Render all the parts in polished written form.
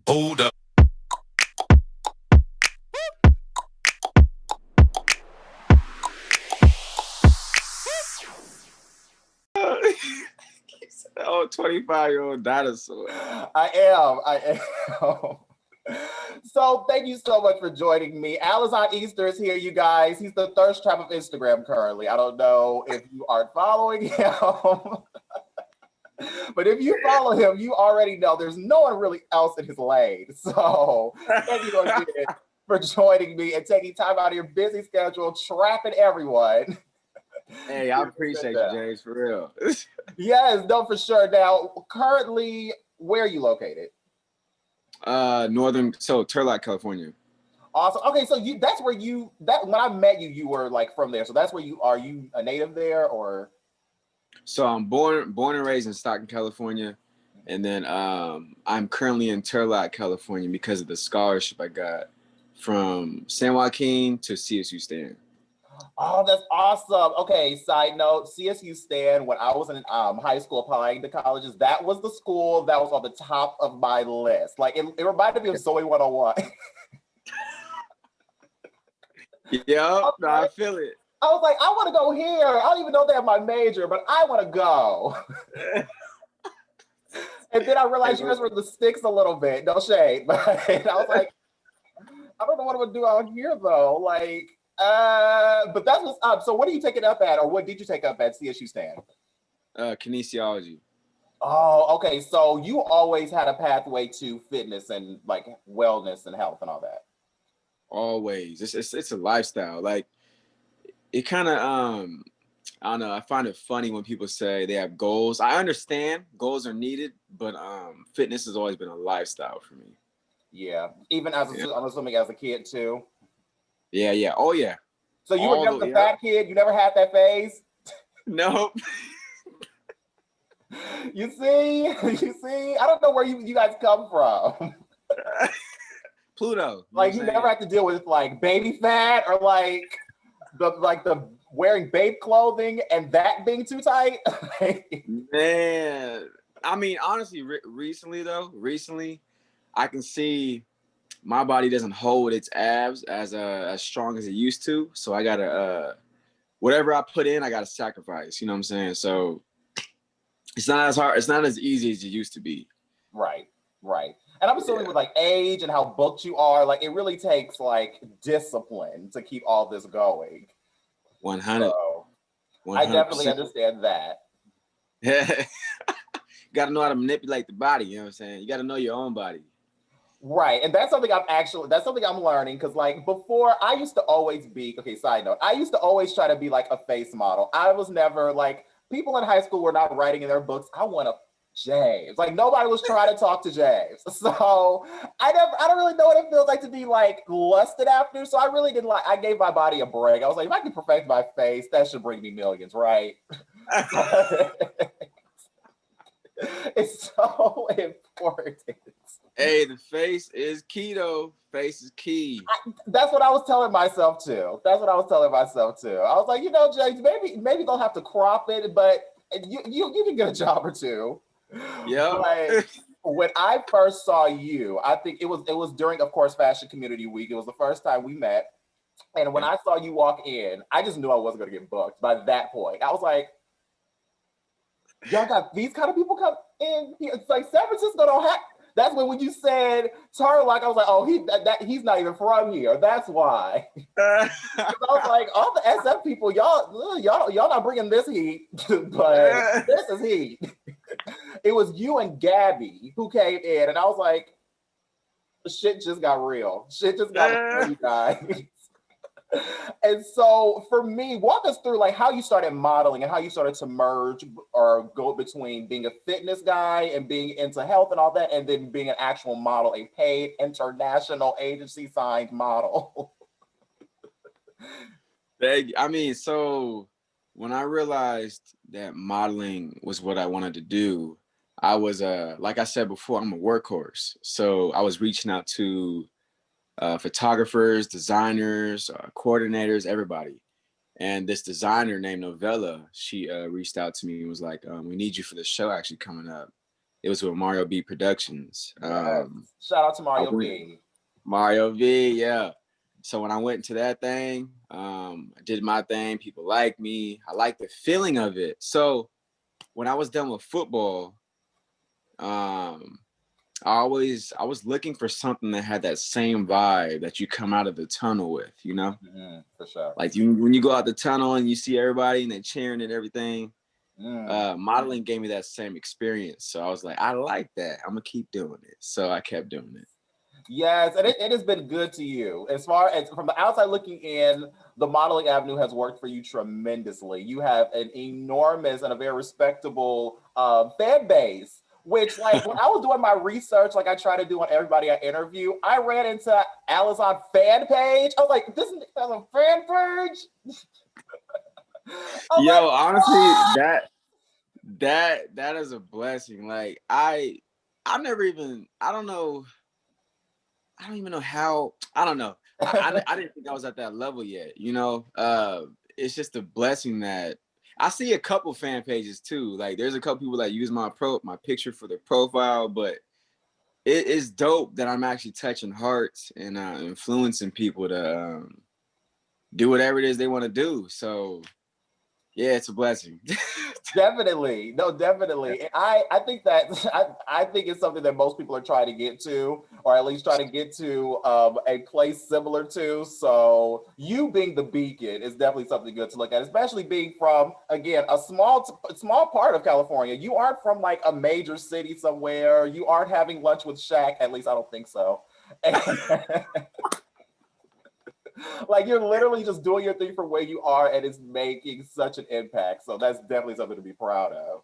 Hold up. Oh, 25-year-old dinosaur. I am. So thank you so much for joining me. Alazon Easter is here, you guys. He's the thirst trap of Instagram currently. I don't know if you are following him, but if you follow him, you already know there's no one really else in his lane. So thank you again for joining me and taking time out of your busy schedule, trapping everyone. Hey, I appreciate you, James, for real. Yes, no, for sure. Now, currently, where are you located? Turlock, California. Awesome. Okay, so that's where that when I met you, you were like from there. So that's where you are. You a native there or? So I'm born and raised in Stockton, California, and then I'm currently in Turlock, California, because of the scholarship I got from San Joaquin to CSU Stan. Oh, that's awesome. Okay, side note, CSU Stan, when I was in high school applying to colleges, that was the school that was on the top of my list. Like it reminded me of Zoe 101. Yeah, no, I feel it. I was like, I want to go here. I don't even know they have my major, but I want to go. And then I realized you guys were the sticks a little bit. No shade. But I was like, I don't know what I'm going to do out here, though. Like, but that's what's up. So what are you taking up at, or what did you take up at CSU Stan? Kinesiology. Oh, okay. So you always had a pathway to fitness and like wellness and health and all that. Always. It's a lifestyle. Like it kind of I don't know. I find it funny when people say they have goals. I understand goals are needed, but fitness has always been a lifestyle for me. Yeah, even as I'm assuming as a kid too. Yeah. Oh yeah. So you were never the fat kid. You never had that phase. Nope. You see. I don't know where you guys come from. Pluto. Like you never had to deal with like baby fat or like the wearing babe clothing and that being too tight. Man, I mean, honestly, recently, I can see my body doesn't hold its abs as strong as it used to. So I gotta whatever I put in, I gotta sacrifice. You know what I'm saying? So it's not as hard. It's not as easy as it used to be. Right. And I'm assuming with like age and how booked you are, like it really takes like discipline to keep all this going. 100. So, I definitely understand that. You got to know how to manipulate the body. You know what I'm saying? You got to know your own body. Right. And that's something I'm learning because like before I used to always be, okay, side note, I used to always try to be like a face model. I was never like, people in high school were not writing in their books, I want to James. Like nobody was trying to talk to James. So I don't really know what it feels like to be like lusted after. So I really didn't I gave my body a break. I was like, if I can perfect my face, that should bring me millions, right? It's so important. Hey, the face is key though. Face is key. That's what I was telling myself too. I was like, James, maybe they'll have to crop it, but you can get a job or two. Yeah. But when I first saw you, I think it was during, of course, Fashion Community Week. It was the first time we met. And when I saw you walk in, I just knew I wasn't going to get booked by that point. I was like, y'all got these kind of people come in here. It's like San Francisco don't have. That's when you said Tarlac, I was like, oh, he's not even from here. That's why. I was like, all the SF people, y'all not bringing this heat, but this is heat. It was you and Gabby who came in, and I was like, shit just got real. Shit just got real, you guys. And so for me, walk us through like how you started modeling and how you started to merge or go between being a fitness guy and being into health and all that, and then being an actual model, a paid international agency signed model. I mean, so when I realized that modeling was what I wanted to do, I was like I said before, I'm a workhorse. So I was reaching out to photographers, designers, coordinators, everybody. And this designer named Novella, she reached out to me and was like, we need you for the show actually coming up. It was with Mario B Productions. Yes. Shout out to I Mario went B. Mario V, yeah. So when I went into that thing, I did my thing. People like me. I like the feeling of it. So when I was done with football, um, I was looking for something that had that same vibe that you come out of the tunnel with, you know? For sure. Like when you go out the tunnel and you see everybody and they're cheering and everything, modeling gave me that same experience. So I was like, I like that. I'm gonna keep doing it. So I kept doing it. Yes, and it has been good to you. As far as from the outside looking in, the modeling avenue has worked for you tremendously. You have an enormous and a very respectable fan base. Which, like, when I was doing my research, like I try to do on everybody I interview, I ran into Alazon fan page. I was like, "This is a fan page." I'm like, Yo, honestly, "What?" that is a blessing. Like I never even I don't even know how. I don't know. I didn't think I was at that level yet. You know, it's just a blessing that I see a couple fan pages too. Like there's a couple people that use my picture for their profile, but it is dope that I'm actually touching hearts and influencing people to do whatever it is they want to do. So yeah, it's a blessing. Definitely. No, definitely. And I think that I think it's something that most people are trying to get to, or at least try to get to a place similar to. So you being the beacon is definitely something good to look at, especially being from, again, a small part of California. You aren't from like a major city somewhere. You aren't having lunch with Shaq. At least I don't think so. Like you're literally just doing your thing from where you are, and it's making such an impact. So that's definitely something to be proud of.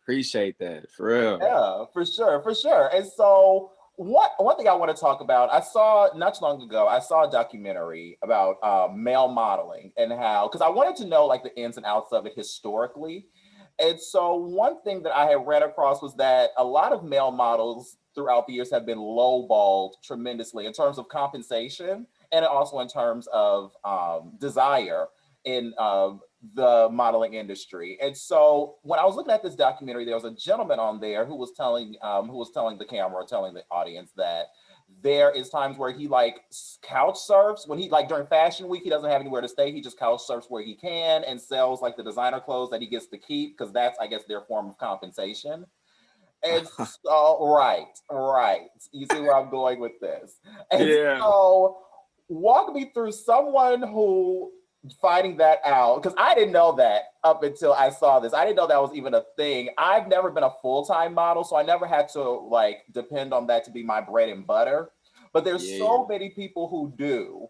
Appreciate that for real. Yeah, for sure, for sure. And so one thing I want to talk about, I saw not too long ago, I saw a documentary about male modeling and how, because I wanted to know like the ins and outs of it historically. And so one thing that I had read across was that a lot of male models throughout the years have been lowballed tremendously in terms of compensation and also in terms of desire in the modeling industry. And so when I was looking at this documentary, there was a gentleman on there who was telling the camera, telling the audience that there is times where he like couch surfs when he like during fashion week, he doesn't have anywhere to stay. He just couch surfs where he can and sells like the designer clothes that he gets to keep because that's, I guess, their form of compensation. And so, right. You see where I'm going with this. And Yeah. so, walk me through someone who finding that out because I didn't know that up until I saw this. I didn't know that was even a thing. I've never been a full-time model, so I never had to like depend on that to be my bread and butter. But there's Yeah. so many people who do.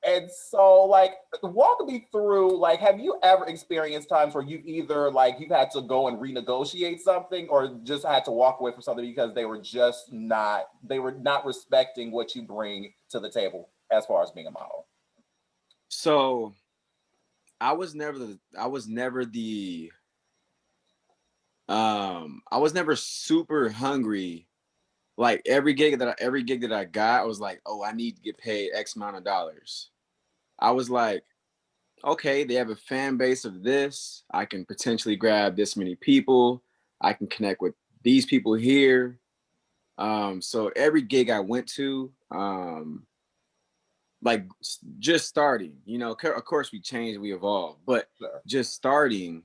And so, like, walk me through, like, have you ever experienced times where you've either, like, you've had to go and renegotiate something or just had to walk away from something because they were not respecting what you bring to the table as far as being a model? So I was never the I was never super hungry. Like every gig that I got, I was like, oh, I need to get paid X amount of dollars. I was like, okay, they have a fan base of this. I can potentially grab this many people. I can connect with these people here. So every gig I went to, like just starting, you know, of course we changed, we evolved, but Sure. just starting,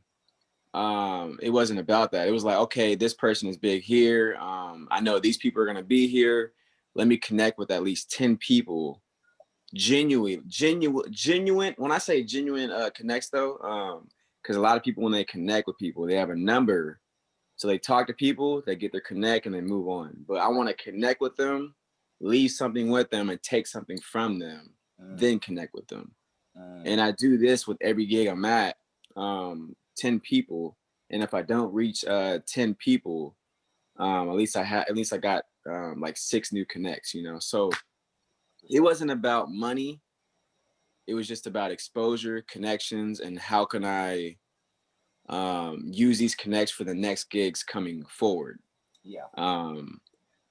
it wasn't about that. It was like, okay, this person is big here. I know these people are gonna be here. Let me connect with at least 10 people. Genuine. When I say genuine connects though, because a lot of people when they connect with people, they have a number. So they talk to people, they get their connect and they move on. But I want to connect with them, leave something with them, and take something from them, Mm, then connect with them. mm, And I do this with every gig I'm at, 10 people. And if I don't reach 10 people, at least I got like 6 new connects, you know. So for it sure. wasn't about money. It was just about exposure, connections, and how can I use these connects for the next gigs coming forward. Yeah. Um,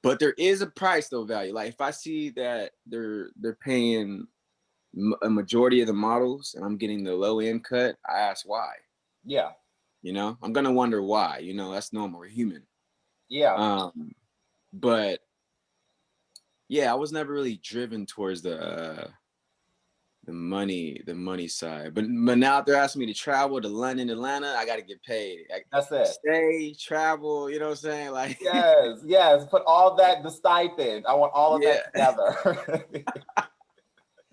but there is a price though value. Like if I see that they're paying a majority of the models and I'm getting the low end cut, I ask why. Yeah. You know, I'm gonna wonder why. You know, that's normal. We're human. Yeah. But yeah, I was never really driven towards the money side. But now if they're asking me to travel to London, Atlanta, I got to get paid. That's it. Stay, travel, you know what I'm saying? Like, Yes, yes. Put all that, the stipend. I want all of yeah, that together.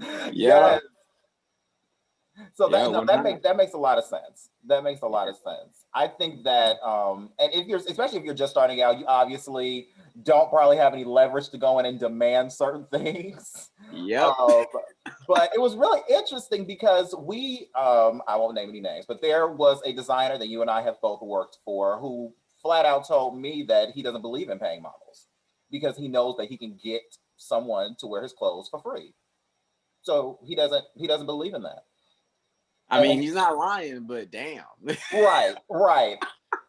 yeah, Yes. So yeah, that no, one hundred. that makes a lot of sense. That makes a lot of sense. I think that and if you're especially if you're just starting out, you obviously don't probably have any leverage to go in and demand certain things. Yep. Um, but it was really interesting because we I won't name any names, but there was a designer that you and I have both worked for who flat out told me that he doesn't believe in paying models because he knows that he can get someone to wear his clothes for free. So he doesn't believe in that. I And mean, he's not lying, but damn. right, right.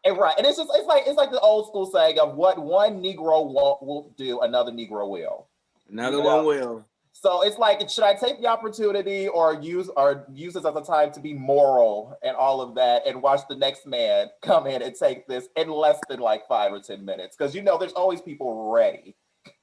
And right. And it's like the old school saying of what one Negro won't do, another Negro will. You Another know? one will. So it's like, should I take the opportunity or use this as a time to be moral and all of that and watch the next man come in and take this in less than like 5 or 10 minutes? Because there's always people ready.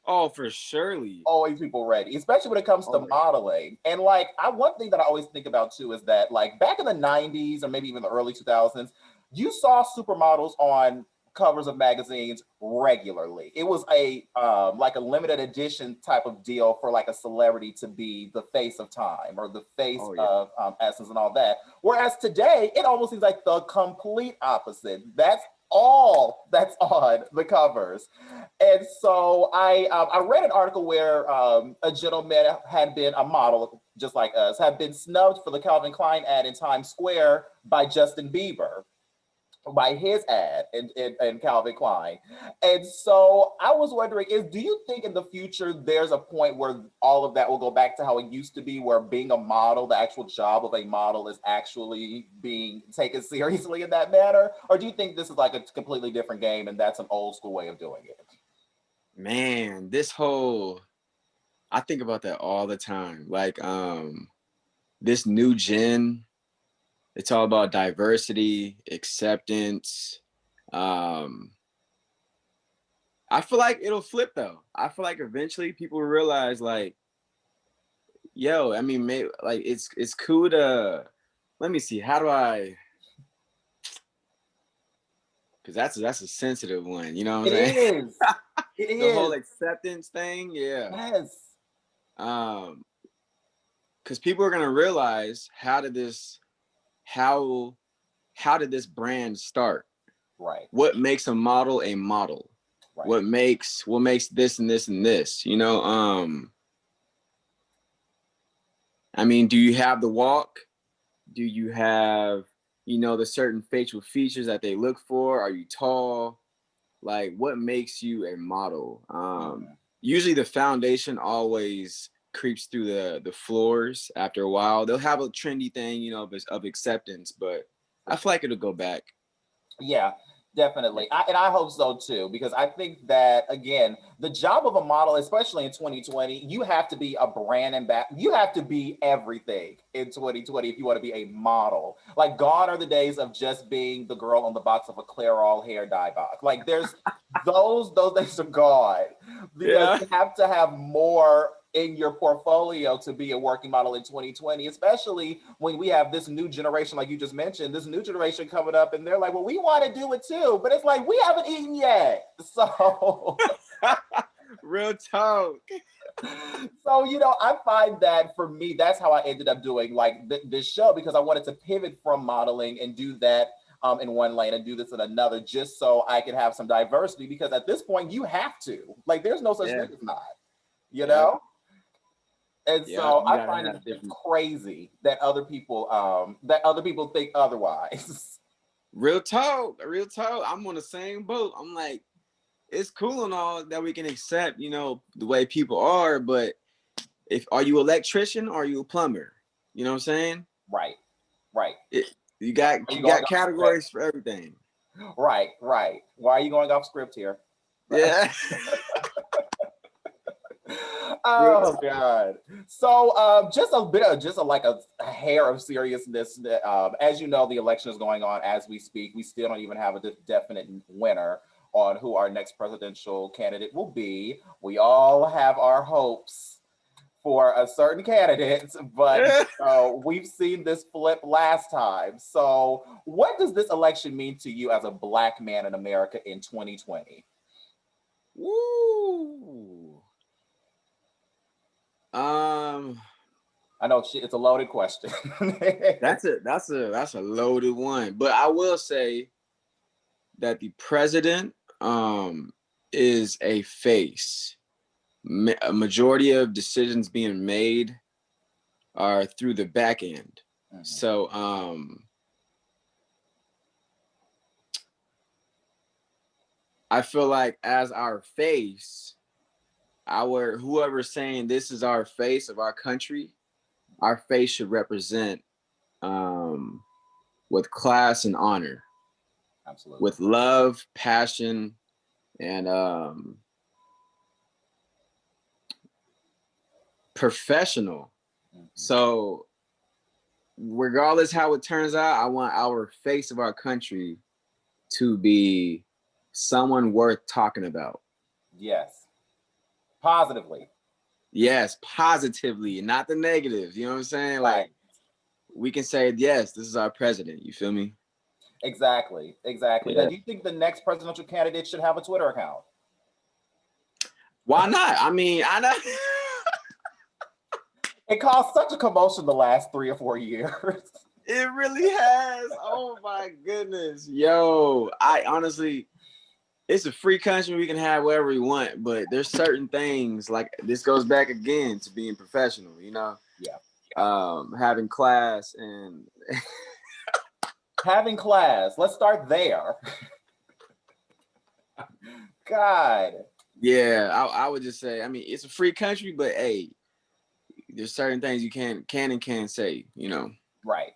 Oh, for surely. Always people ready, especially when it comes to Oh, modeling. And like, one thing that I always think about too is that like back in the 90s or maybe even the early 2000s, you saw supermodels on covers of magazines regularly. It was a like a limited edition type of deal for like a celebrity to be the face of Time or the face oh yeah. of Essence and all that. Whereas today, it almost seems like the complete opposite. That's all that's on the covers. And so I read an article where a gentleman had been a model just like us, had been snubbed for the Calvin Klein ad in Times Square by Justin Bieber, by his ad in Calvin Klein. And so I was wondering, do you think in the future there's a point where all of that will go back to how it used to be, where being a model, the actual job of a model is actually being taken seriously in that manner? Or do you think this is like a completely different game and that's an old school way of doing it? Man, I think about that all the time. Like, this new gen, it's all about diversity, acceptance. Um, I feel like it'll flip though. I feel like eventually people will realize like, yo, I mean, like it's cool to, let me see, how do I, because that's a sensitive one, you know what It I'm saying? is. It The whole is. acceptance thing, yeah. Yes. Um, because people are gonna realize how how did this brand start? Right. What makes a model a model? Right. What makes this and this and this? I mean, do you have the walk? Do you have, the certain facial features that they look for? Are you tall? Like, what makes you a model? Mhm. Usually the foundation always creeps through the floors after a while. They'll have a trendy thing, of acceptance, but For I feel sure. like it'll go back. Yeah, Yeah. definitely. And I hope so too, because I think that, again, the job of a model, especially in 2020, you have to be a brand ambassador. You have to be everything in 2020 if you want to be a model. Like, gone are the days of just being the girl on the box of a Clairol hair dye box. Like, those days are gone because Yeah. you have to have more in your portfolio to be a working model in 2020, especially when we have this new generation, like you just mentioned, this new generation coming up, and they're like, well, we want to do it too, but it's like we haven't eaten yet. So Real talk. I find that for me, that's how I ended up doing like this show, because I wanted to pivot from modeling and do that in one lane and do this in another, just so I could have some diversity, because at this point you have to, like, there's no such Yeah. thing as not, you Yep. know and Yep. so You I gotta find it have different. crazy that other people think otherwise. Real talk. Real talk. I'm on the same boat. I'm like, it's cool and all that we can accept, the way people are, but if are you an electrician or are you a plumber? You know what I'm saying? Right, right. It, you got Are you you going got off script? categories for everything. Right, right. Why are you going off script here? Yeah. Real Oh talk. God. So just a bit of like a hair of seriousness. As you know, the election is going on as we speak. We still don't even have a definite winner. on who our next presidential candidate will be. We all have our hopes for a certain candidate, but we've seen this flip last time. So, what does this election mean to you as a Black man in America in 2020? Woo. I know it's a loaded question. That's a loaded one. But I will say that the president is a face. A majority of decisions being made are through the back end. Mm-hmm. So I feel like as our face, whoever's saying this is our face of our country, our face should represent with class and honor. Absolutely. With love, passion, and professional. Mm-hmm. So regardless how it turns out, I want our face of our country to be someone worth talking about. Yes. Positively. Yes, positively, not the negative. You know what I'm saying? Right. Like, we can say, yes, this is our president. You feel me? Exactly. Yeah. Now, do you think the next presidential candidate should have a Twitter account? Why not? I mean, I know. It caused such a commotion the last 3 or 4 years. It really has. Oh my goodness. Yo, I honestly, it's a free country. We can have whatever we want, but there's certain things, like this goes back again to being professional, you know? Yeah. Having class and having class. Let's start there. God. Yeah, I would just say, I mean, it's a free country, but hey, there's certain things you can and can't say, you know? Right.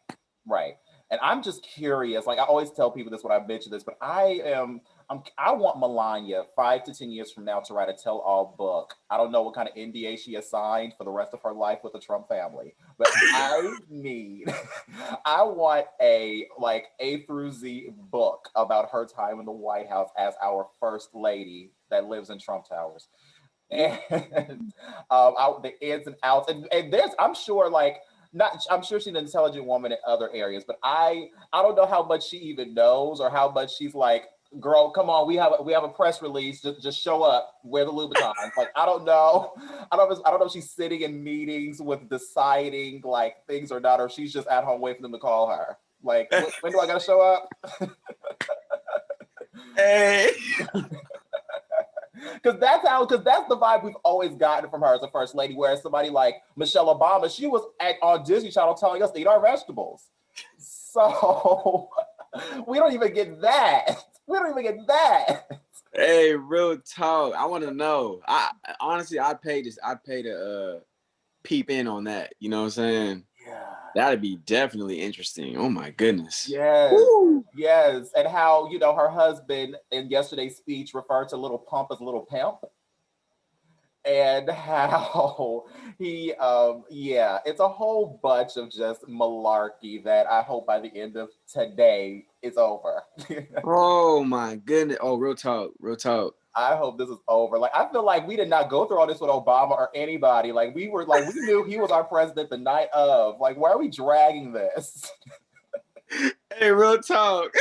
And I'm just curious, like I always tell people this when I mention this, but I want Melania 5 to 10 years from now to write a tell-all book. I don't know what kind of NDA she has signed for the rest of her life with the Trump family, but I want a like A through Z book about her time in the White House as our first lady that lives in Trump Towers. And the ins and outs. And there's, I'm sure, like, I'm sure she's an intelligent woman in other areas, but I don't know how much she even knows or how much she's like, girl, come on, we have a press release. Just show up, wear the Louboutins. Like, I don't know. I don't know if she's sitting in meetings with deciding like things or not, or she's just at home waiting for them to call her. Like, when do I gotta show up? Hey. Because that's the vibe we've always gotten from her as a first lady. Whereas somebody like Michelle Obama, she was on Disney Channel telling us to eat our vegetables. So we don't even get that. Hey, real talk. I want to know. I honestly, I'd pay to peep in on that. You know what I'm saying? Yeah. That'd be definitely interesting. Oh my goodness. Yes. Woo. Yes. And how, you know, her husband in yesterday's speech referred to Little Pump as Little Pimp. And how he, it's a whole bunch of just malarkey that I hope by the end of today it's over. Oh my goodness. Oh, real talk. I hope this is over. Like, I feel like we did not go through all this with Obama or anybody. Like, we knew he was our president the night of. Like, why are we dragging this? Hey, real talk.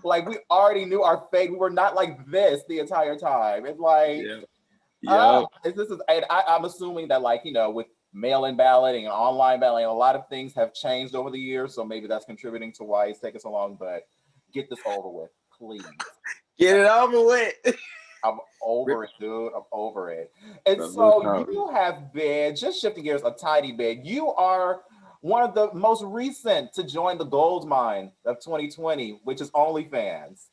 Like, we already knew our fate. We were not like this the entire time. It's like, I'm assuming that, like, you know, with mail-in balloting and online balloting, a lot of things have changed over the years. So maybe that's contributing to why it's taking so long. But get this over with, please. Get it over with. I'm over it, dude. I'm over it. And so you have been, just shifting gears a tiny bit, you are one of the most recent to join the gold mine of 2020, which is Onlyfans.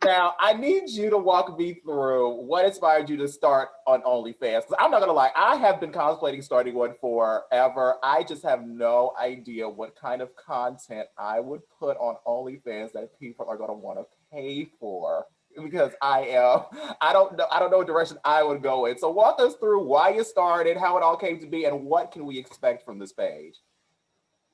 Now, I need you to walk me through what inspired you to start on OnlyFans. Because I'm not going to lie, I have been contemplating starting one forever. I just have no idea what kind of content I would put on OnlyFans that people are going to want to pay for. Because I don't know what direction I would go in. So walk us through why you started, how it all came to be, and what can we expect from this page?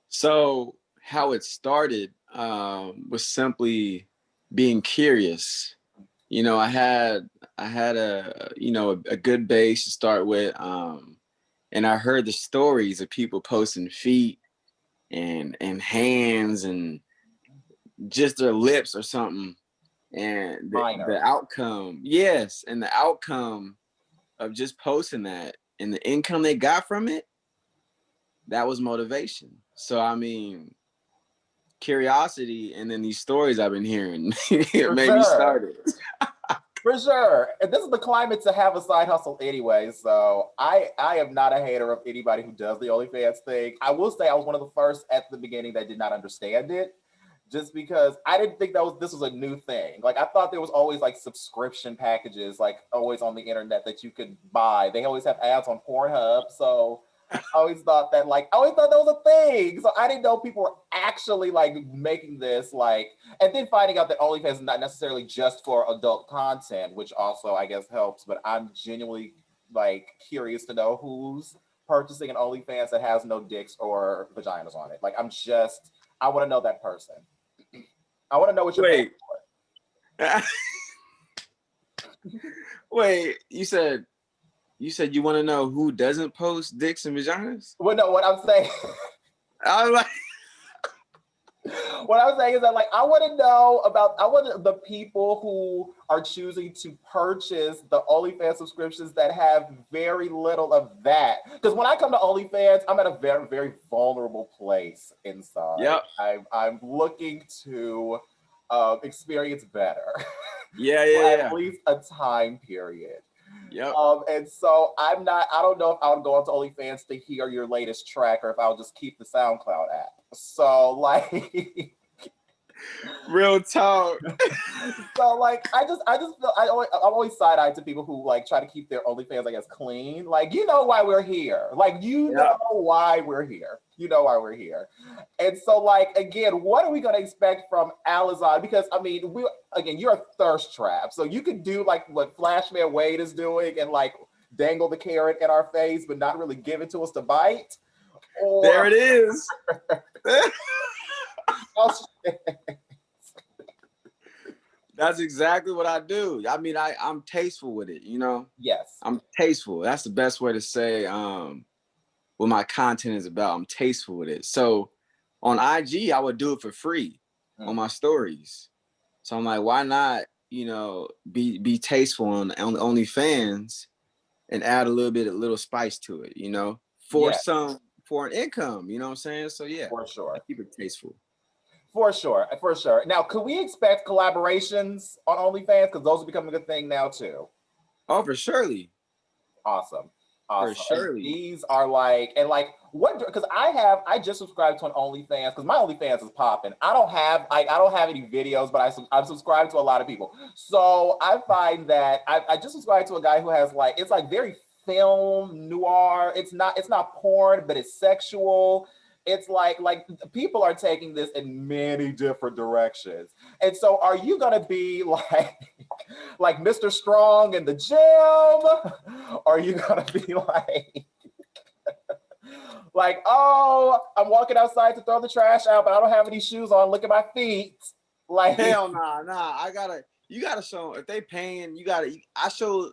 So how it started was simply being curious. you know, I had a you know a good base to start with, and I heard the stories of people posting feet and hands and just their lips or something, and the Minor. outcome, yes, and the outcome of just posting that and the income they got from it, that was motivation. So I mean, curiosity and then these stories I've been hearing it For made me sure. start it. For sure. And this is the climate to have a side hustle anyway. So I am not a hater of anybody who does the OnlyFans thing. I will say I was one of the first at the beginning that did not understand it. Just because I didn't think this was a new thing. Like I thought there was always like subscription packages, like always on the internet that you could buy. They always have ads on Pornhub. So I always thought that was a thing. So I didn't know people were actually like making this like, and then finding out that OnlyFans is not necessarily just for adult content, which also I guess helps. But I'm genuinely like curious to know who's purchasing an OnlyFans that has no dicks or vaginas on it. Like I want to know that person. I want to know what you're paying Wait. Wait, you said you want to know who doesn't post dicks and vaginas? for. Well, no, what I'm saying, I was like, what I'm saying is that like I want the people who are choosing to purchase the OnlyFans subscriptions that have very little of that. Because when I come to OnlyFans, I'm at a very, very vulnerable place inside. yep, I'm looking to experience better. yeah, For yeah, at yeah, least a time period. yep. And so I don't know if I would go onto OnlyFans to hear your latest track or if I'll just keep the SoundCloud app. So like Real talk. so like I just feel I'm always side-eyed to people who like try to keep their OnlyFans, I guess, clean. Like you know why we're here. Like you know Yep. why we're here. You know why we're here. And so like again, what are we gonna expect from Alazon? Because I mean, you're a thirst trap. So you could do like what Flashman Wade is doing and like dangle the carrot in our face, but not really give it to us to bite. There Or it is. That's exactly what I do. I mean, I'm tasteful with it, you know. yes. I'm tasteful. That's the best way to say what my content is about. I'm tasteful with it. So on IG, I would do it for free on my stories. So I'm like, why not, you know, be tasteful on OnlyFans and add a little spice to it, you know, Yeah, for an income, you know what I'm saying? So yeah, for I sure. keep it tasteful. For sure, for sure. Now, could we expect collaborations on OnlyFans? Because those are becoming a thing now too. Oh, for surely. Awesome, For awesome. And surely. these are like, and like, what? Because I just subscribed to an OnlyFans because my OnlyFans is popping. I don't have any videos, but I'm subscribed to a lot of people. So I find that I just subscribed to a guy who has like, it's like very film noir. It's not porn, but it's sexual. It's like people are taking this in many different directions. And so are you gonna be like Mr. Strong in the gym? Or are you gonna be like, oh, I'm walking outside to throw the trash out, but I don't have any shoes on. Look at my feet. Like, Hell nah. You gotta show if they paying, I show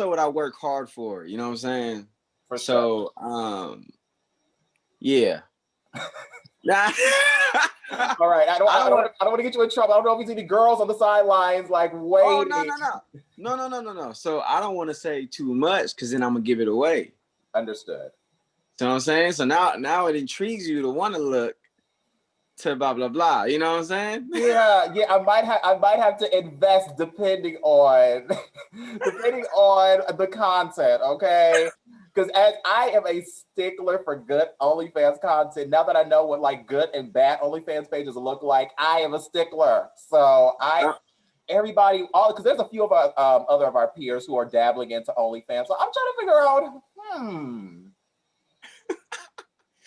what I work hard for, you know what I'm saying? for sure. So yeah. Nah. All right. I don't want I don't want to get you in trouble. I don't know if you see the girls on the sidelines like oh waiting. no. So I don't want to say too much because then I'm gonna give it away. Understood. You know what I'm saying? So now it intrigues you to want to look to blah blah blah. You know what I'm saying? Yeah. I might have to invest depending on depending on the content. Okay. Because as I am a stickler for good OnlyFans content, now that I know what like good and bad OnlyFans pages look like, I am a stickler. So everybody, all because there's a few of our other of our peers who are dabbling into OnlyFans. So I'm trying to figure out,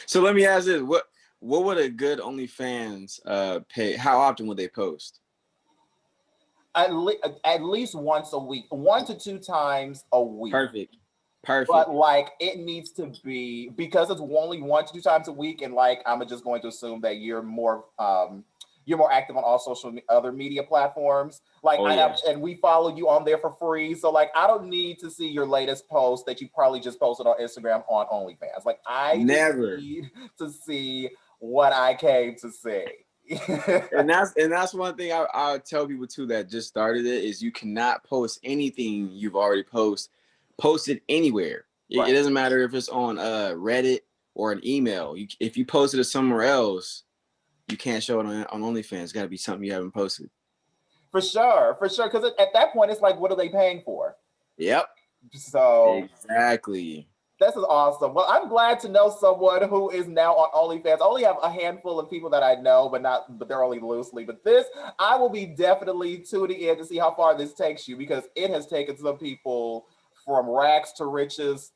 So let me ask this: what would a good OnlyFans pay? How often would they post? at least once a week, 1 to 2 times a week. Perfect. Perfect. But like it needs to be because it's only 1 to 2 times a week, and like I'm just going to assume that you're more active on all other media platforms. Like, and we follow you on there for free. So like, I don't need to see your latest post that you probably just posted on Instagram on OnlyFans. Like, I never need to see what I came to see. and that's one thing I tell people too that just started it is you cannot post anything you've already post it anywhere. It doesn't matter if it's on Reddit or an email. If you posted it somewhere else, you can't show it on OnlyFans. It's got to be something you haven't posted. For sure. Because at that point, it's like, what are they paying for? Yep. So exactly. This is awesome. Well, I'm glad to know someone who is now on OnlyFans. I only have a handful of people that I know, but they're only loosely. But this, I will be definitely tuning in to see how far this takes you, because it has taken some people from rags to riches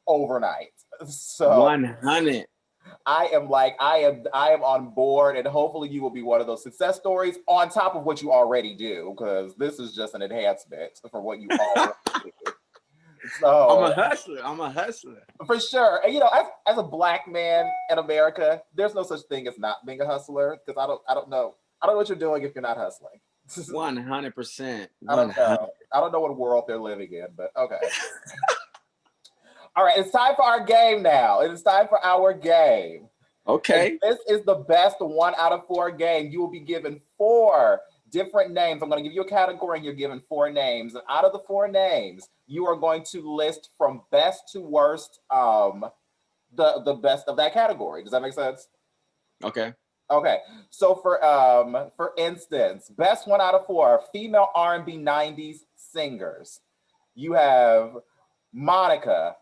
overnight. So 100. I am on board, and hopefully you will be one of those success stories on top of what you already do, because this is just an enhancement for what you already do. So I'm a hustler. For sure. And as a Black man in America, there's no such thing as not being a hustler, because I don't know what you're doing if you're not hustling. 100%. I don't know what world they're living in, but okay. All right, it's time for our game now. It is time for our game. Okay. And this is the best 1 out of 4 game. You will be given 4 different names. I'm going to give you a category, and you're given 4 names. And out of the 4 names, you are going to list from best to worst the best of that category. Does that make sense? Okay. Okay. So for instance, best 1 out of 4 female R&B 90s singers. You have Monica,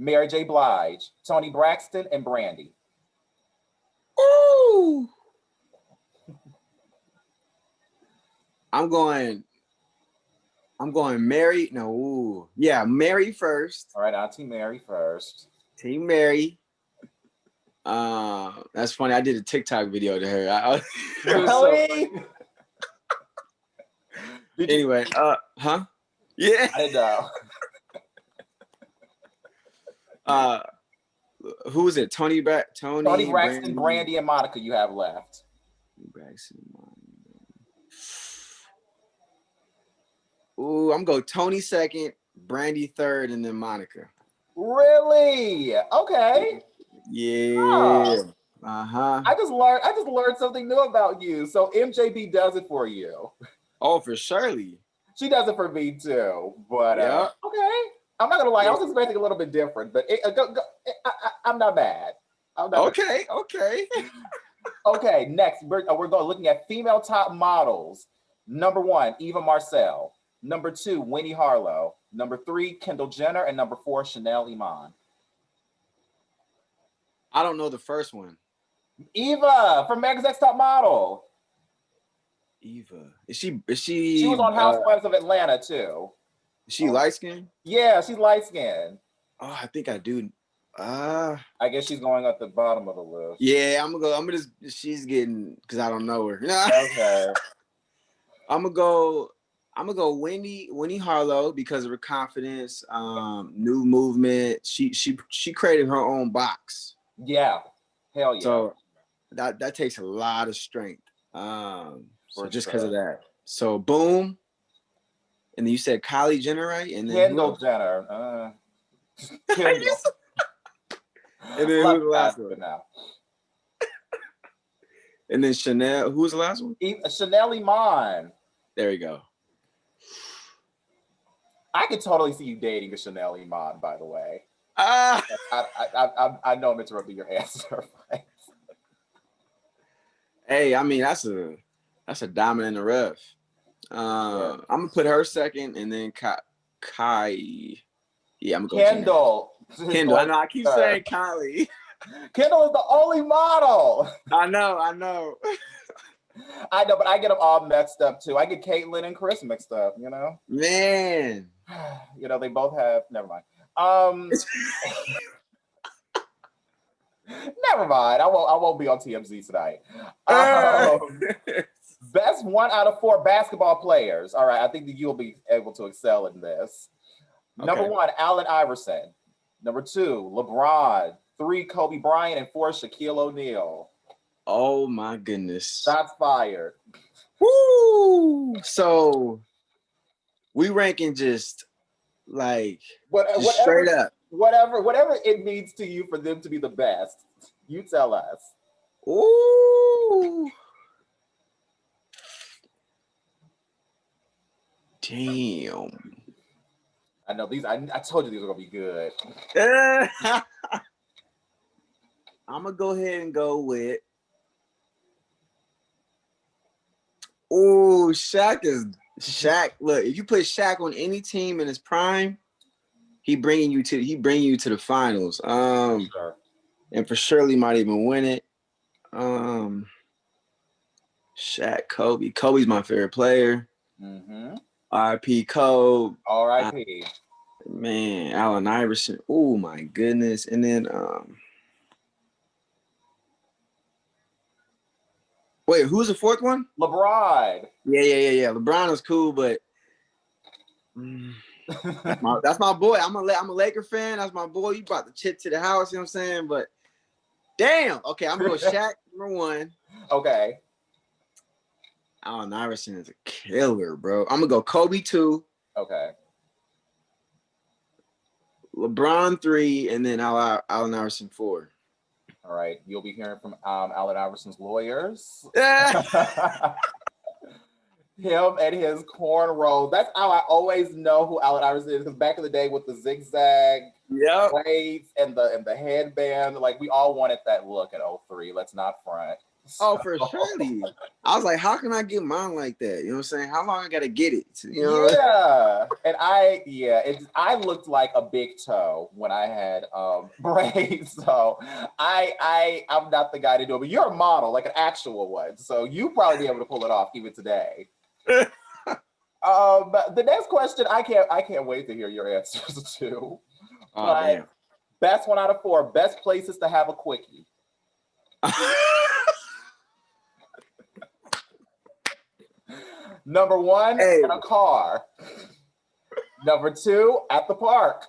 Mary J. Blige, Toni Braxton, and Brandy. Ooh. I'm going Mary. No, ooh. Yeah, Mary first. All right, Auntie Mary first. Team Mary. That's funny. I did a TikTok video to her. Really? Anyway, huh? Yeah. I didn't know. Who is it? Toni Braxton, Brandy, and Monica you have left. Braxton, ooh, I'm going Toni second, Brandy third, and then Monica. Really? Okay. Yeah. Oh. Uh-huh. I just learned something new about you. So MJB does it for you. Oh, for surely. She does it for me too. But okay. I'm not gonna lie, I was expecting a little bit different, but I'm not mad. Okay. Okay, next we're going looking at female top models. Number 1, Eva Marcel. Number 2, Winnie Harlow. Number 3, Kendall Jenner. And number 4, Chanel Iman. I don't know the first one. Eva from America's Next Top Model. Eva. Is she? She was on Housewives of Atlanta too. Is she light skinned? Yeah, she's light skinned. Oh, I think I do. I guess she's going at the bottom of the list. Yeah, I'm gonna just. She's getting, because I don't know her. Okay. I'm gonna go Winnie Harlow because of her confidence, new movement. She created her own box. Yeah. Hell yeah. So that takes a lot of strength. So just because of that. So boom. And then you said Kylie Jenner, right? And then Kendall Jenner. Kendall. And then who's the last one? Now. And then Chanel. Who's the last one? Chanel Iman. There we go. I could totally see you dating a Chanel Iman, by the way. I know I'm interrupting your answer. Hey, I mean, that's a diamond in the rough. I'm gonna put her second, and then Kai. Yeah, I'm gonna go Kendall. I know. I keep saying Kylie. Kendall is the only model. I know. I know, but I get them all mixed up too. I get Caitlyn and Chris mixed up. Man. They both have. Never mind. Never mind. I won't be on TMZ tonight. Best 1 out of 4 basketball players. All right, I think that you'll be able to excel in this. Okay. Number 1, Allen Iverson. Number 2, LeBron. 3, Kobe Bryant. And 4, Shaquille O'Neal. Oh my goodness. Shots fired. Woo! So we ranking just like just straight up. Whatever it means to you for them to be the best. You tell us. Ooh. Damn. I know these. I told you these were gonna be good. I'm gonna go ahead and go with. Ooh, Shaq. Look, if you put Shaq on any team in his prime, he bring you to the finals. Sure. And for surely might even win it. Shaq, Kobe. Kobe's my favorite player. Mm-hmm. R.I.P. Kobe. R.I.P. Man, Allen Iverson. Oh my goodness. And then wait, who's the fourth one? LeBron. Yeah. LeBron was cool, but that's my boy. I'm a Laker fan. That's my boy. You brought the chip to the house, you know what I'm saying? But damn. Okay, I'm gonna go Shaq number 1. Okay. Allen Iverson is a killer, bro. I'm gonna go Kobe 2. Okay. LeBron 3, and then Allen Iverson 4. All right. You'll be hearing from Allen Iverson's lawyers. Him and his cornrows. That's how I always know who Allen Iverson is. Because back in the day with the zigzag braids and the headband, like we all wanted that look in 03. Let's not front. Oh, for surely. I was like, how can I get mine like that? You know what I'm saying? How long I gotta get it? You know? Yeah. And I looked like a big toe when I had braids. So I'm not the guy to do it, but you're a model, like an actual one. So you probably be able to pull it off even today. The next question, I can't wait to hear your answers to. Oh, damn. Best 1 out of 4, best places to have a quickie. Number 1, in a car. Number 2, at the park.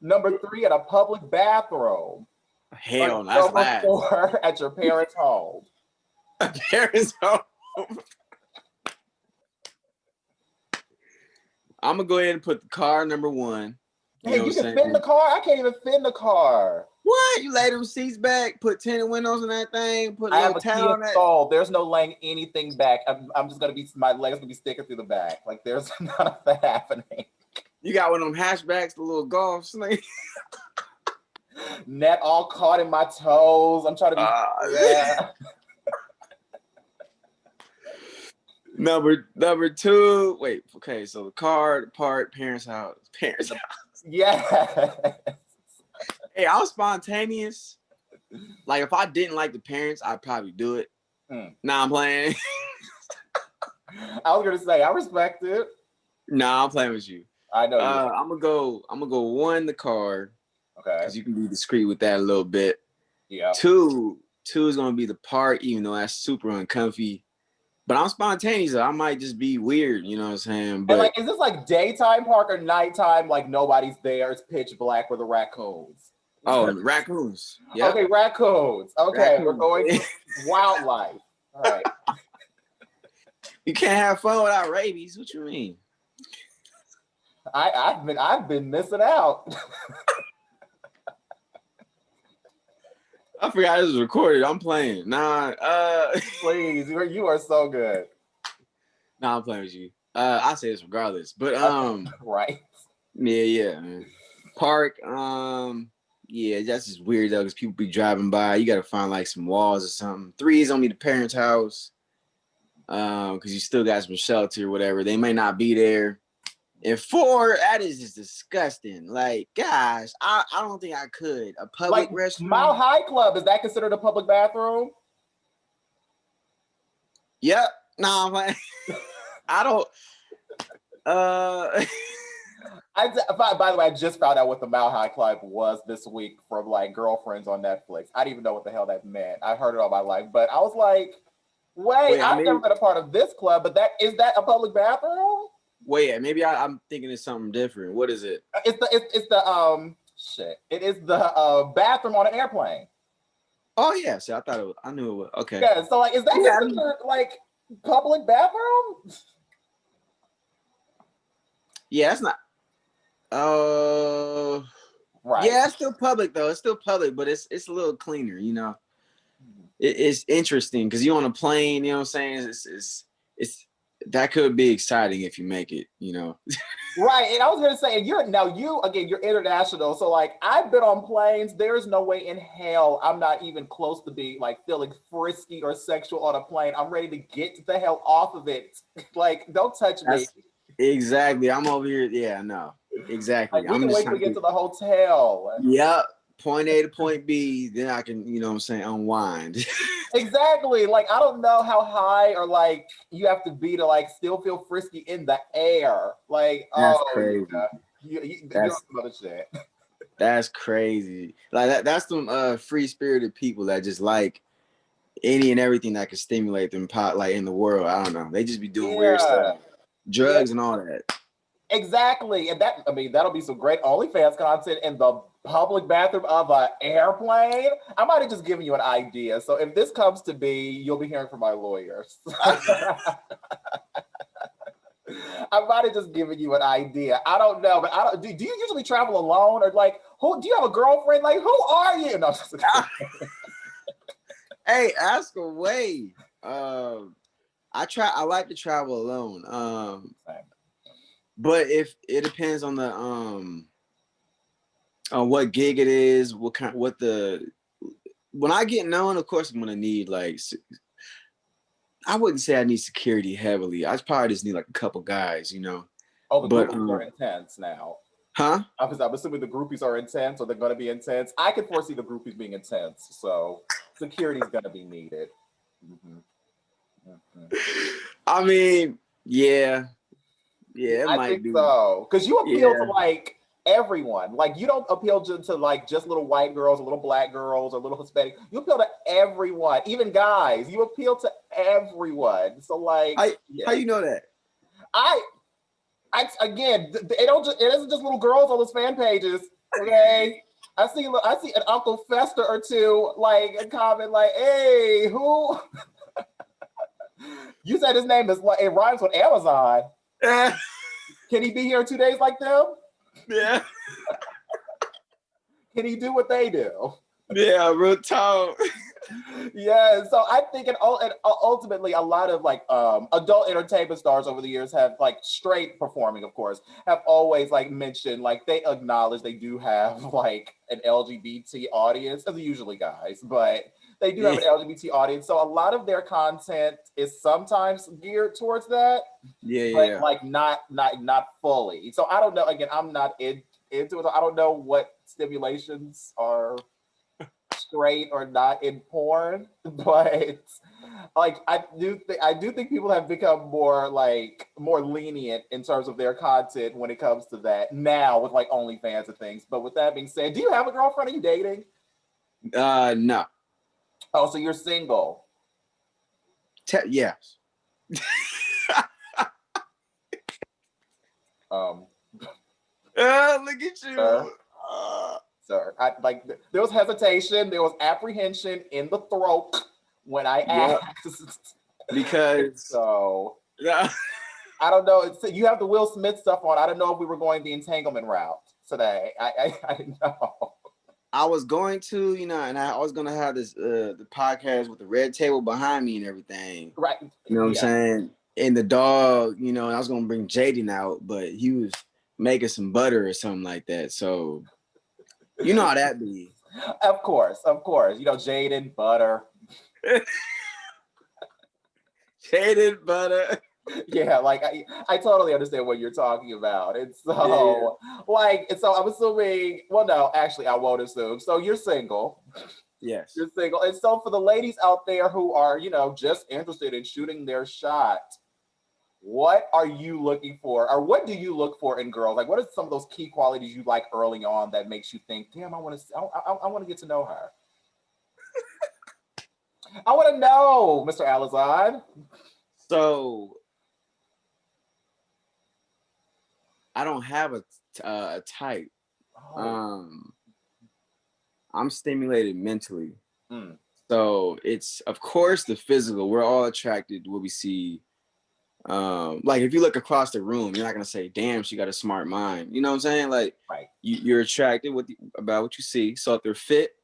Number 3, at a public bathroom. Hell, that's Number 4, at your parents' home. Parents' home. I'm gonna go ahead and put the car number 1. Hey, you can fit in the car? I can't even fit in the car. What? You lay them seats back, put tinted windows in that thing, put a little towel on that. Soul. There's no laying anything back. I'm just gonna be, my legs gonna be sticking through the back. Like there's none of that happening. You got one of them hatchbacks, the little golf snake. Net all caught in my toes. I'm trying to be yeah. Number 2. Wait, okay, so the car, the park, parents' house. Yeah. Hey, I was spontaneous. Like if I didn't like the parents, I'd probably do it. Nah, I'm playing. I was gonna say I respect it. Nah, I'm playing with you. I know you. I'm gonna go 1, the car. Okay. Because you can be discreet with that a little bit. Yeah. 2 is gonna be the park, even though that's super uncomfy. But I'm spontaneous, so I might just be weird, you know what I'm saying? But and like, is this like daytime park or nighttime? Like nobody's there, it's pitch black with the raccoons. Oh, raccoons. Yeah. Okay, raccoons. Okay, we're going to wildlife. All right. You can't have fun without rabies. What you mean? I've been missing out. I forgot this was recorded. I'm playing. Nah, please, you are so good. Nah, I'm playing with you. I say this regardless. But right. Yeah, man. Park, yeah, that's just weird though, because people be driving by. You gotta find like some walls or something. 3 is only the parents' house. Because you still got some shelter or whatever. They may not be there. And 4, that is just disgusting. Like, gosh, I don't think I could. A public restroom. Mile High Club, is that considered a public bathroom? Yep. Nah, I'm like, I don't. By the way, I just found out what the Mile High Club was this week from like Girlfriends on Netflix. I didn't even know what the hell that meant. I heard it all my life, but I was like, wait, I've never been a part of this club, but is that a public bathroom? Wait, maybe I'm thinking it's something different. What is it? It's the shit. It is the bathroom on an airplane. Oh yeah, see, I thought it was, I knew it was okay. Yeah. So like, is that Yeah, considered like public bathroom? yeah, it's not. Oh, Right. yeah, it's still public though. It's still public, but it's a little cleaner. You know, it's interesting because you're on a plane. You know what I'm saying? It's that could be exciting if you make it. You know. Right, and I was gonna say, and you again, you're international, so like I've been on planes. There's no way in hell I'm not even close to being like feeling frisky or sexual on a plane. I'm ready to get the hell off of it. Like, don't touch me. That's exactly. I'm over here. Yeah, no, Like, exactly. we I'm can just wait till trying we to get get. to the hotel. Yep. Point A to point B. Then I can, you know what I'm saying, unwind. Exactly. Like, I don't know how high or like you have to be to like still feel frisky in the air. Like, That's oh crazy. yeah, you're on That's some other shit. that's crazy. Like that's some free spirited people that just like any and everything that can stimulate them pot like in the world. I don't know. They just be doing weird Yeah. stuff. Yeah. Drugs and all that. Exactly. And that, I mean, that'll be some great OnlyFans content in the public bathroom of an airplane. I might have just given you an idea. So if this comes to be, you'll be hearing from my lawyers. I might have just given you an idea. I don't know, but I don't. Do you usually travel alone, or like who? Do you have a girlfriend? Like, who are you? No, Hey, ask away. I like to travel alone. But if it depends on what gig it is, what the when I get known, of course I'm gonna need like I wouldn't say I need security heavily. I probably just need like a couple guys, you know. oh, the But groupies are intense now. huh? I'm assuming the groupies are intense, or they're going to be intense. I can foresee the groupies being intense, so security is going to be needed. Mhm, mhm. I mean, yeah, yeah, it I might think be. so, because you appeal to Yeah, like everyone. Like, you don't appeal to like just little white girls or little black girls or little Hispanic. You appeal to everyone, even guys. You appeal to everyone. So like, how yeah, how you know that? I I again, they don't just, it isn't just little girls on those fan pages. Okay, I see an Uncle Fester or two like a comment like, "Hey, who?" You said his name is like it rhymes with Amazon. Can he be here 2 days like them? Yeah, Can he do what they do? yeah, real talk. Yeah, so I think and ultimately a lot of like adult entertainment stars over the years have like straight performing, of course, have always like mentioned like they acknowledge they do have like an LGBT audience, as usually guys, but they do have Yeah, an LGBT audience. So a lot of their content is sometimes geared towards that, yeah, but yeah. like not fully. So I don't know. Again, I'm not into it. I don't know what stimulations are straight or not in porn, but like I do think people have become more like more lenient in terms of their content when it comes to that now with like OnlyFans and things. But with that being said, do you have a girlfriend? Are you dating? No. Oh, so you're single. Yes. Um, Look at sir, you. Uh, sir. I like there was hesitation, there was apprehension in the throat when I yep. asked. Because So I don't know. You have the Will Smith stuff on. I don't know if we were going the entanglement route today. I didn't know. I was going to, you know, and I was gonna have this the podcast with the red table behind me and everything. Right. You know what I'm Yeah. saying? And the dog, you know, and I was gonna bring Jaden out, but he was making some butter or something like that. So you know how that be. Of course. Of course. You know, Jaden, Butter. Jaden butter. Yeah, like I totally understand what you're talking about. And Yeah. so I'm assuming, well, no, actually I won't assume. So you're single. Yes. You're single. And so for the ladies out there who are, you know, just interested in shooting their shot, what are you looking for, or what do you look for in girls? Like, what are some of those key qualities you like early on that makes you think, "Damn, I want to get to know her. I want to know, Mr. Alazon." So I don't have a type. Oh, Um, I'm stimulated mentally. mm. So it's, of course, the physical. We're all attracted to what we see. Like if you look across the room, you're not gonna say, "Damn, she got a smart mind." You know what I'm saying? Like, Right. you're attracted about what you see. So if they're fit,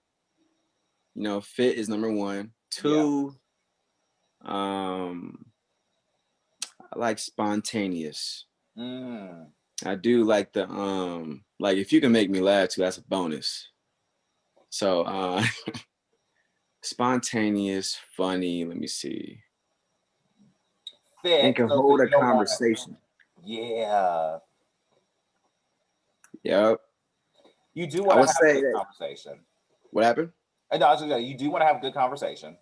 fit is number one. Yeah. Two, um, I like spontaneous. Mm. I do like the like if you can make me laugh too, that's a bonus. So spontaneous, funny. Let me see. And Fit, can so hold a you don't want conversation. to. Yeah. Yep. You do I want to would have say good that. conversation. What happened? And no, I was just saying, you do want to have good conversation.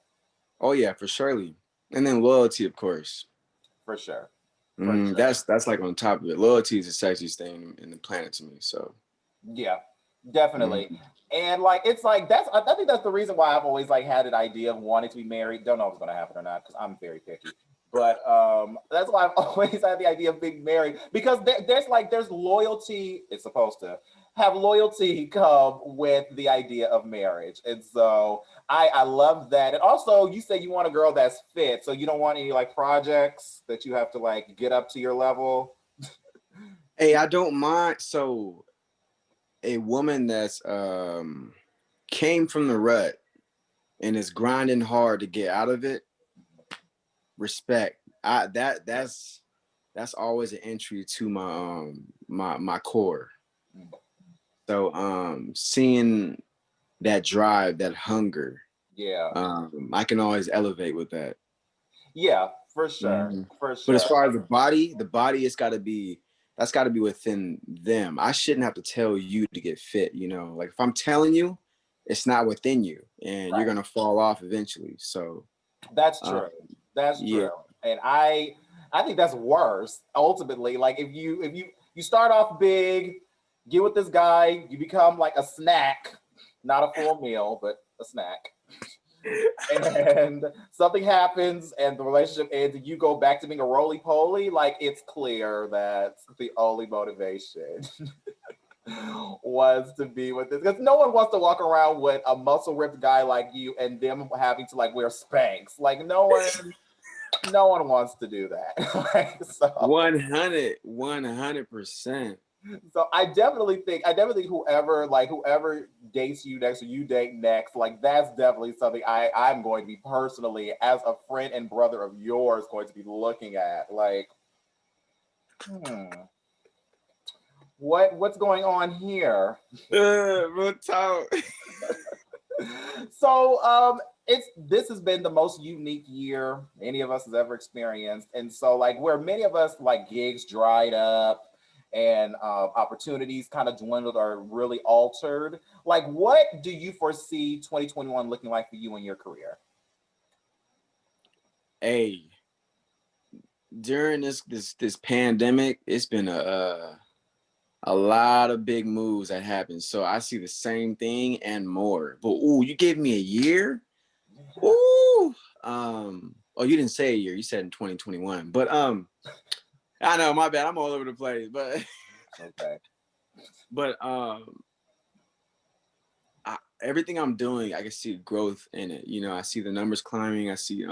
Oh yeah, for surely. And then loyalty, of course. For sure. For sure. That's like on top of it. Loyalty is the sexiest thing in the planet to me. So Yeah, definitely. mhm. And like it's like I think that's the reason why I've always like had an idea of wanting to be married. Don't know if it's gonna happen or not because I'm very picky. But that's why I've always had the idea of being married because there's loyalty. It's supposed to have loyalty come with the idea of marriage, and so I love that. And also, you say you want a girl that's fit, so you don't want any like projects that you have to like get up to your level. Hey, I don't mind. So a woman that's came from the rut and is grinding hard to get out of it, respect. That's always an entry to my core. So seeing that drive, that hunger, Yeah. I can always elevate with that. Yeah, for sure. Mhm. For But as sure. far as the body, that's got to be within them. I shouldn't have to tell you to get fit. Like if I'm telling you, it's not within you, and you're Right. gonna fall off eventually. So, That's uh, true. That's yeah, true. And I think that's worse ultimately. Like if you start off big, get with this guy, you become like a snack, not a full meal, but a snack. And something happens and the relationship ends and you go back to being a roly poly, like it's clear that the only motivation was to be with this because no one wants to walk around with a muscle ripped guy like you and them having to like wear Spanx. Like no one wants to do that. Like, so 100%. so I definitely whoever dates you next or you date next, like that's definitely something I'm going to be personally as a friend and brother of yours going to be looking at. Like, hmm, what's going on here? Real talk. So this has been the most unique year any of us has ever experienced, and so like where many of us like gigs dried up and opportunities kind of dwindled or really altered. Like, what do you foresee 2021 looking like for you in your career? Hey, during this pandemic, it's been a lot of big moves that happened. So I see the same thing and more. But ooh, you gave me a year. Ooh. Oh, you didn't say a year. You said in 2021. But I know, my bad. I'm all over the place. But Okay. but everything I'm doing, I can see growth in it. I see the numbers climbing. I see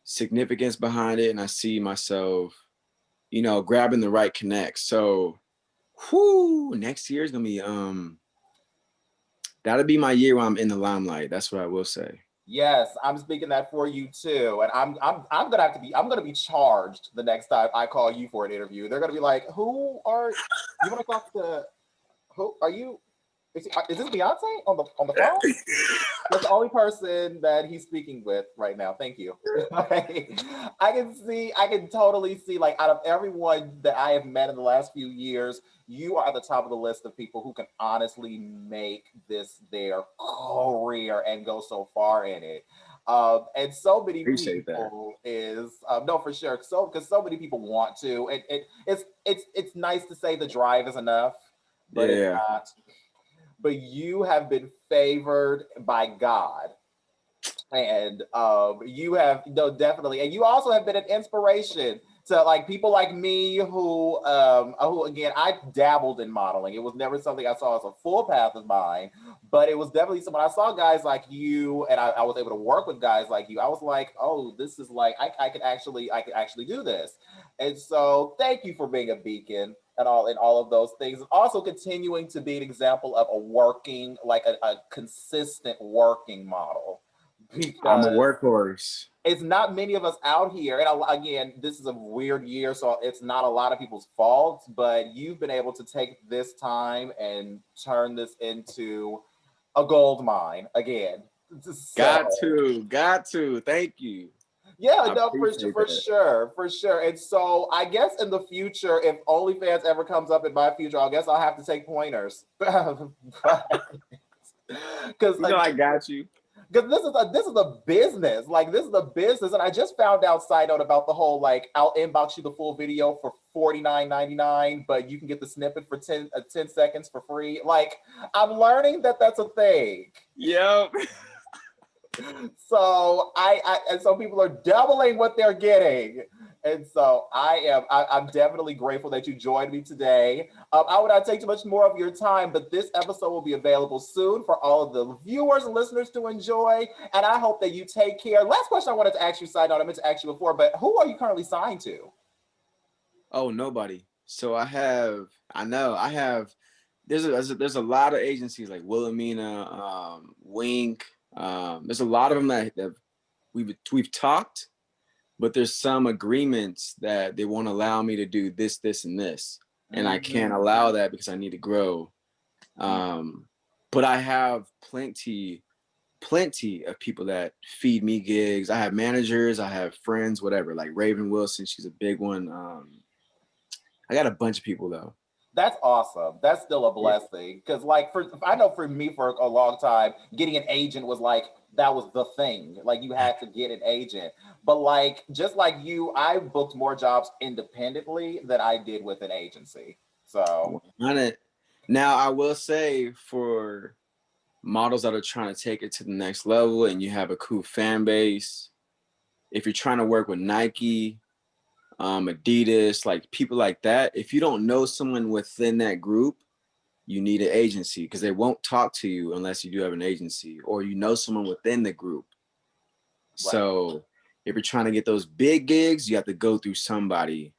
significance behind it, and I see myself, grabbing the right connects. So, next year is gonna be that'll be my year where I'm in the limelight. That's what I will say. Yes, I'm speaking that for you too, and I'm gonna be charged the next time I call you for an interview. They're gonna be like, "Who are you? Want to talk to? Who are you? Is this Beyonce on the phone?" That's the only person that he's speaking with right now. Thank you. Like, I can totally see, like, out of everyone that I have met in the last few years, you are at the top of the list of people who can honestly make this their career and go so far in it. And so many Appreciate that. people is no for sure. So because so many people want to, it's nice to say the drive is enough, but it's Yeah. not. But you have been favored by God, and you have no definitely, and you also have been an inspiration to like people like me who again, I dabbled in modeling. It was never something I saw as a full path of mine, but it was definitely something I saw guys like you, and I was able to work with guys like you. I was like, oh, this is like I could actually do this. And so thank you for being a beacon and all of those things. And also continuing to be an example of a working, like a consistent working model. I'm a Because workhorse. it's not many of us out here. And again, this is a weird year, so it's not a lot of people's faults, but you've been able to take this time and turn this into a gold mine again. So Got to. Thank you. yeah, I no, appreciate for that. sure, for sure. And so I guess in the future, if OnlyFans ever comes up in my future, I guess I'll have to take pointers. Because I got you. because this is a business. Like this is a business. And I just found out, side note, about the whole like I'll inbox you the full video for $49.99, but you can get the snippet for 10 seconds for free. Like I'm learning that that's a thing. Yep. So and so people are doubling what they're getting. And so I'm definitely grateful that you joined me today. I would not take too much more of your time, but this episode will be available soon for all of the viewers and listeners to enjoy. And I hope that you take care. Last question I wanted to ask you, side note, I meant to ask you before, but who are you currently signed to? Oh, nobody. So I know I have. There's a lot of agencies like Wilhelmina, Wink. There's a lot of them that we've talked, but there's some agreements that they won't allow me to do this, this, and this, and I can't allow that because I need to grow. But I have plenty of people that feed me gigs. I have managers, I have friends, whatever. Like Raven Wilson, she's a big one. I got a bunch of people though. That's awesome. That's still a blessing. Because like I know for me for a long time, getting an agent was like that was the thing. Like you had to get an agent. But like just like you, I booked more jobs independently than I did with an agency. So now I will say for models that are trying to take it to the next level and you have a cool fan base, if you're trying to work with Nike, Adidas, like people like that, if you don't know someone within that group, you need an agency because they won't talk to you unless you do have an agency or you know someone within the group. Right. So if you're trying to get those big gigs, you have to go through somebody.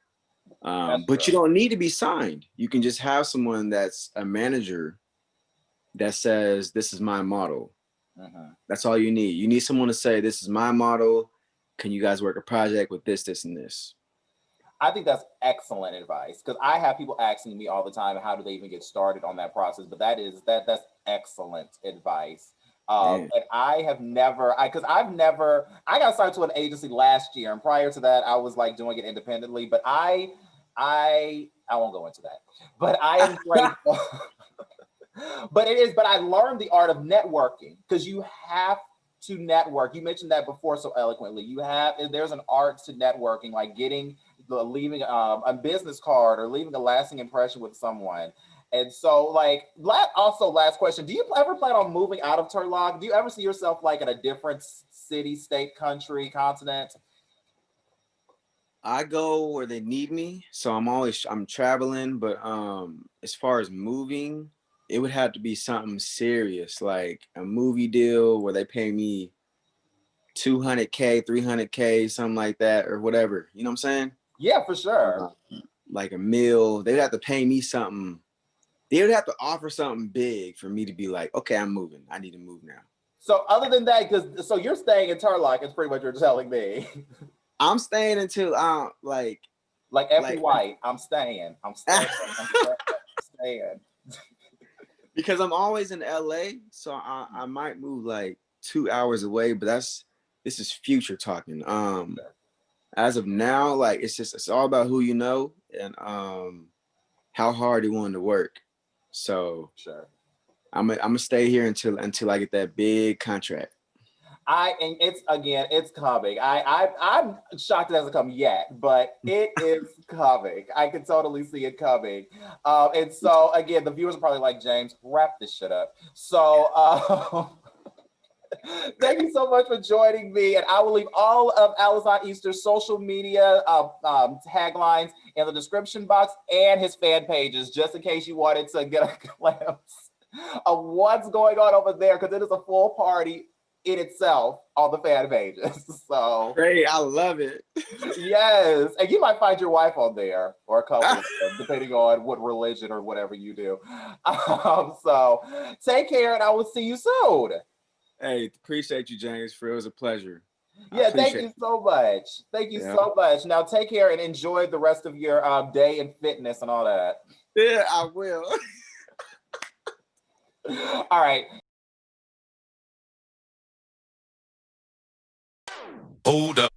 But you don't need to be signed. You can just have someone that's a manager that says, this is my model. That's all you need. You need someone to say, this is my model. Can you guys work a project with this, this, and this? I think that's excellent advice because I have people asking me all the time, how do they even get started on that process? But that's excellent advice. And I have never, I got signed to an agency last year, and prior to that, I was like doing it independently. But I won't go into that. But I am grateful. But I learned the art of networking because you have to network. You mentioned that before so eloquently. There's an art to networking, like leaving a business card or leaving a lasting impression with someone. And so like last question, do you ever plan on moving out of Turlock? Do you ever see yourself like in a different city, state, country, continent? I go where they need me, so I'm traveling, but as far as moving, it would have to be something serious, like a movie deal where they pay me $200K, $300K, something like that, or whatever. You know what I'm saying? Yeah, for sure. Like a meal. They'd have to pay me something. They would have to offer something big for me to be like, okay, I'm moving. I need to move now. So other than that, so you're staying in Turlock, it's pretty much what you're telling me. I'm staying until like Effie White. I'm staying. I'm staying. Because I'm always in LA, so I might move like 2 hours away, but this is future talking. As of now, like it's all about who you know and how hard you want to work. So sure. I'm gonna stay here until I get that big contract. And it's coming. I'm shocked it hasn't come yet, but it is coming. I can totally see it coming. And so again, the viewers are probably like, James, wrap this shit up. So Thank you so much for joining me. And I will leave all of Alazon Easter's social media taglines in the description box and his fan pages, just in case you wanted to get a glimpse of what's going on over there, because it is a full party in itself on the fan pages. So Great, I love it. yes, and you might find your wife on there or a couple, depending on what religion or whatever you do. So take care, and I will see you soon. Hey, appreciate you, James. For it was a pleasure. Yeah, thank you so much. Thank you so much. Now take care and enjoy the rest of your day and fitness and all that. Yeah, I will. All right. Hold up.